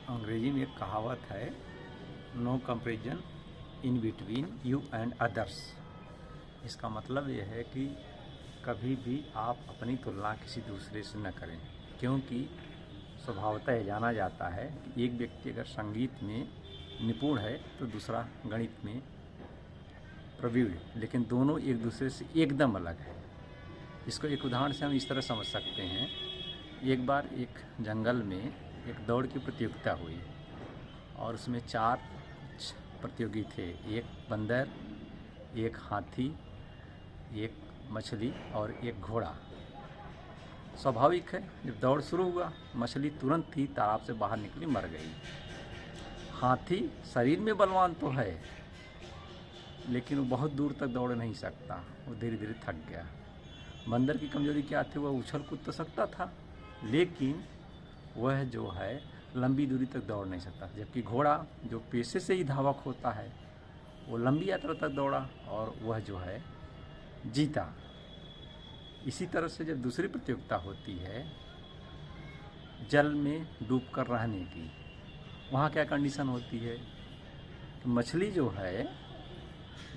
अंग्रेजी में एक कहावत है, no comparison in between you and others. इसका मतलब यह है कि कभी भी आप अपनी तुलना किसी दूसरे से न करें, क्योंकि स्वभावतः जाना जाता है कि एक व्यक्ति अगर संगीत में निपुण है तो दूसरा गणित में प्रवीण है, लेकिन दोनों एक दूसरे से एकदम अलग है। इसको एक उदाहरण से हम इस तरह समझ सकते हैं। एक बार एक जंगल में एक दौड़ की प्रतियोगिता हुई और उसमें 4 प्रतियोगी थे, एक बंदर, एक हाथी, एक मछली और एक घोड़ा। स्वाभाविक है, जब दौड़ शुरू हुआ मछली तुरंत ही तालाब से बाहर निकली, मर गई। हाथी शरीर में बलवान तो है, लेकिन वो बहुत दूर तक दौड़ नहीं सकता, वो धीरे धीरे थक गया। बंदर की कमजोरी क्या थी? वह उछल कूद तो सकता था, लेकिन वह जो है लंबी दूरी तक दौड़ नहीं सकता। जबकि घोड़ा जो पेशे से ही धावक होता है, वो लंबी यात्रा तक दौड़ा और वह जो है जीता। इसी तरह से जब दूसरी प्रतियोगिता होती है जल में डूबकर रहने की, वहाँ क्या कंडीशन होती है कि मछली जो है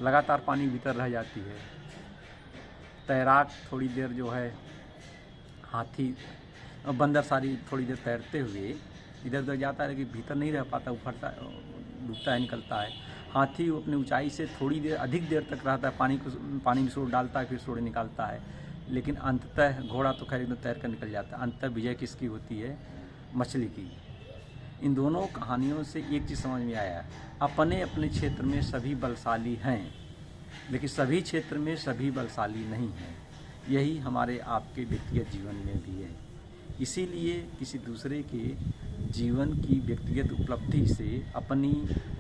लगातार पानी के भीतर रह जाती है। तैराक थोड़ी देर जो है, हाथी बंदर सारी थोड़ी देर तैरते हुए इधर उधर जाता है, लेकिन भीतर नहीं रह पाता, उफरता डूबता है, निकलता है। हाथी अपनी ऊंचाई से थोड़ी देर अधिक देर तक रहता है, पानी में सूर डालता है, फिर सूर निकालता है, लेकिन अंततः घोड़ा तो खैर एकदम तैर कर निकल जाता है। अंततः विजय किसकी होती है? मछली की। इन दोनों कहानियों से एक चीज़ समझ में आया, अपने अपने क्षेत्र में सभी बलशाली हैं, लेकिन सभी क्षेत्र में सभी बलशाली नहीं हैं। यही हमारे आपके व्यक्तिगत जीवन में भी है। इसीलिए किसी दूसरे के जीवन की व्यक्तिगत उपलब्धि से अपनी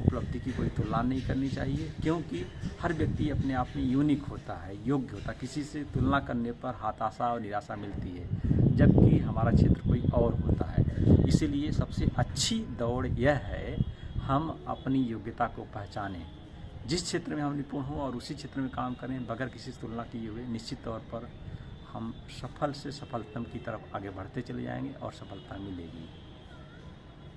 उपलब्धि की कोई तुलना नहीं करनी चाहिए, क्योंकि हर व्यक्ति अपने आप में यूनिक होता है, योग्य होता है। किसी से तुलना करने पर हताशा और निराशा मिलती है, जबकि हमारा क्षेत्र कोई और होता है। इसीलिए सबसे अच्छी दौड़ यह है, हम अपनी योग्यता को पहचानें, जिस क्षेत्र में हम निपुण हों और उसी क्षेत्र में काम करें बगैर किसी से तुलना किए हुए। निश्चित तौर पर हम सफल से सफलतम की तरफ आगे बढ़ते चले जाएंगे और सफलता मिलेगी।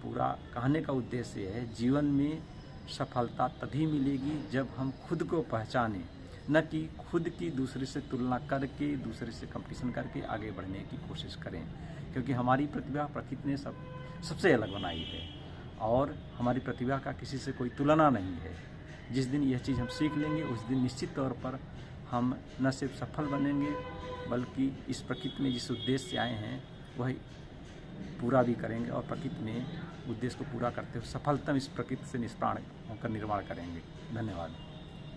पूरा कहने का उद्देश्य है, जीवन में सफलता तभी मिलेगी जब हम खुद को पहचानें, न कि खुद की दूसरे से तुलना करके, दूसरे से कंपटीशन करके आगे बढ़ने की कोशिश करें। क्योंकि हमारी प्रतिभा प्रकृति ने सबसे अलग बनाई है और हमारी प्रतिभा का किसी से कोई तुलना नहीं है। जिस दिन यह चीज़ हम सीख लेंगे, उस दिन निश्चित तौर पर हम न सिर्फ सफल बनेंगे, बल्कि इस प्रकृति में जिस उद्देश्य से आए हैं वह पूरा भी करेंगे और प्रकृति में उद्देश्य को पूरा करते हुए सफलतम इस प्रकृति से निष्प्राण होकर निर्माण करेंगे। धन्यवाद।